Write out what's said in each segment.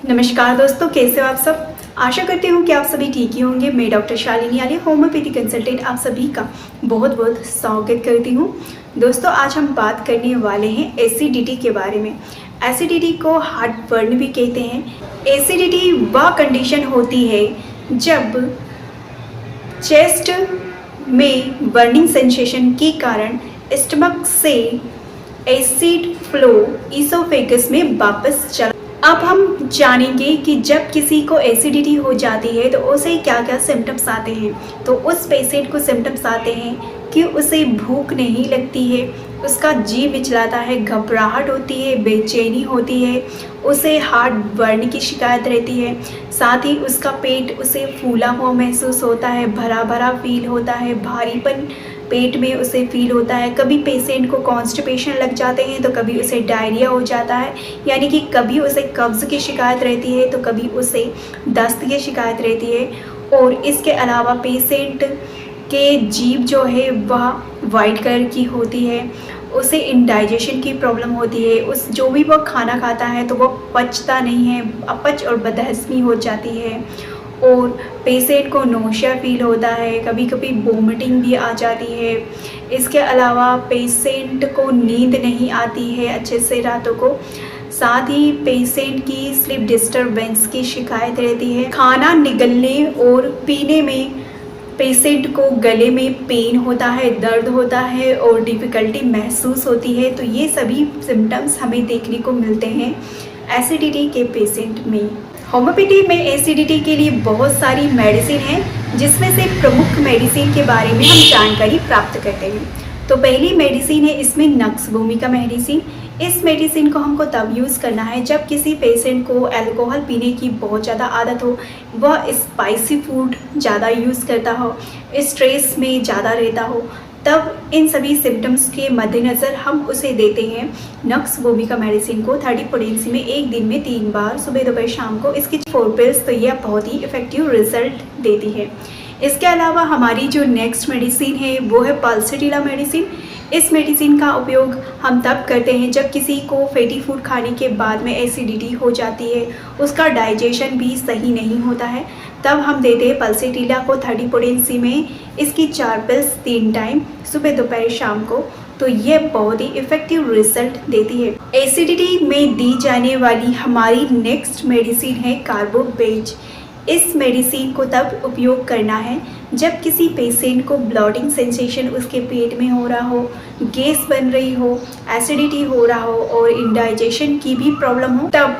नमस्कार दोस्तों, कैसे हो आप सब। आशा करती हूँ कि आप सभी ठीक ही होंगे। मैं डॉक्टर शालिनी आली, होम्योपैथी कंसल्टेंट, आप सभी का बहुत बहुत स्वागत करती हूँ। दोस्तों, आज हम बात करने वाले हैं एसिडिटी के बारे में। एसिडिटी को हार्ट बर्न भी कहते हैं। एसिडिटी वह कंडीशन होती है जब चेस्ट में बर्निंग सेंसेशन के कारण स्टमक से एसिड फ्लो ईसोफेगस में वापस चला। अब हम जानेंगे कि जब किसी को एसिडिटी हो जाती है तो उसे क्या क्या सिम्टम्स आते हैं। तो उस पेशेंट को सिम्टम्स आते हैं कि उसे भूख नहीं लगती है, उसका जी मिचलाता है, घबराहट होती है, बेचैनी होती है, उसे हार्ट बर्न की शिकायत रहती है, साथ ही उसका पेट उसे फूला हुआ महसूस होता है, भरा भरा फील होता है, भारीपन पेट में उसे फील होता है। कभी पेशेंट को कॉन्स्टिपेशन लग जाते हैं तो कभी उसे डायरिया हो जाता है, यानी कि कभी उसे कब्ज़ की शिकायत रहती है तो कभी उसे दस्त की शिकायत रहती है। और इसके अलावा पेशेंट के जीभ जो है वह वाइट कलर की होती है, उसे इंडाइजेशन की प्रॉब्लम होती है, उस जो भी वह खाना खाता है तो वह पचता नहीं है, अपच और बदहज़मी हो जाती है। और पेशेंट को नोशिया फील होता है, कभी कभी वोमिटिंग भी आ जाती है। इसके अलावा पेशेंट को नींद नहीं आती है अच्छे से रातों को, साथ ही पेशेंट की स्लीप डिस्टर्बेंस की शिकायत रहती है। खाना निगलने और पीने में पेशेंट को गले में पेन होता है, दर्द होता है और डिफ़िकल्टी महसूस होती है। तो ये सभी सिम्टम्स हमें देखने को मिलते हैं एसिडिटी के पेशेंट में। होम्योपैथी में एसिडिटी के लिए बहुत सारी मेडिसिन हैं, जिसमें से प्रमुख मेडिसिन के बारे में हम जानकारी प्राप्त करते हैं। तो पहली मेडिसिन है इसमें नक्स भूमिका मेडिसिन। इस मेडिसिन को हमको तब यूज़ करना है जब किसी पेशेंट को अल्कोहल पीने की बहुत ज़्यादा आदत हो, वह स्पाइसी फूड ज़्यादा यूज़ करता हो, स्ट्रेस में ज़्यादा रहता हो, तब इन सभी सिम्टम्स के मद्देनज़र हम उसे देते हैं नक्स भूमिका मेडिसिन को 30 पोटेंसी में एक दिन में 3 बार, सुबह दोपहर शाम को। इसकी 4 पिल्स, तो यह बहुत ही इफ़ेक्टिव रिजल्ट देती है। इसके अलावा हमारी जो नेक्स्ट मेडिसिन है वो है पल्सेटिला मेडिसिन। इस मेडिसिन का उपयोग हम तब करते हैं जब किसी को फैटी फूड खाने के बाद में एसिडिटी हो जाती है, उसका डाइजेशन भी सही नहीं होता है, तब हम देते हैं पल्सेटिला को 30 पोटेंसी में। इसकी 4 पिल्स 3 टाइम, सुबह दोपहर शाम को। तो ये बहुत ही इफ़ेक्टिव रिजल्ट देती है। एसिडिटी में दी जाने वाली हमारी नेक्स्ट मेडिसिन है कार्बोवेज। इस मेडिसिन को तब उपयोग करना है जब किसी पेशेंट को ब्लॉटिंग सेंसेशन उसके पेट में हो रहा हो, गैस बन रही हो, एसिडिटी हो रहा हो और इंडाइजेशन की भी प्रॉब्लम हो। तब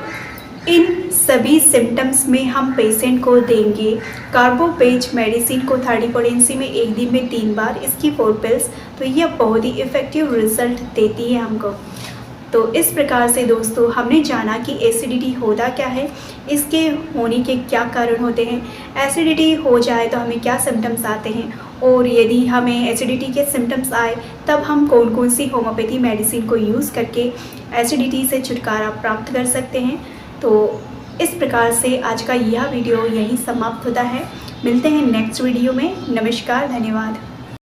इन सभी सिम्टम्स में हम पेशेंट को देंगे कार्बोवेज मेडिसिन को 30 पोटेंसी में एक दिन में 3 बार, इसकी 4 पिल्स। तो यह बहुत ही इफ़ेक्टिव रिजल्ट देती है हमको। तो इस प्रकार से दोस्तों हमने जाना कि एसिडिटी होता क्या है, इसके होने के क्या कारण होते हैं, एसिडिटी हो जाए तो हमें क्या सिम्टम्स आते हैं, और यदि हमें एसिडिटी के सिम्टम्स आए तब हम कौन कौन सी होम्योपैथी मेडिसिन को यूज़ करके एसिडिटी से छुटकारा प्राप्त कर सकते हैं। तो इस प्रकार से आज का यह वीडियो यहीं समाप्त होता है। मिलते हैं नेक्स्ट वीडियो में। नमस्कार, धन्यवाद।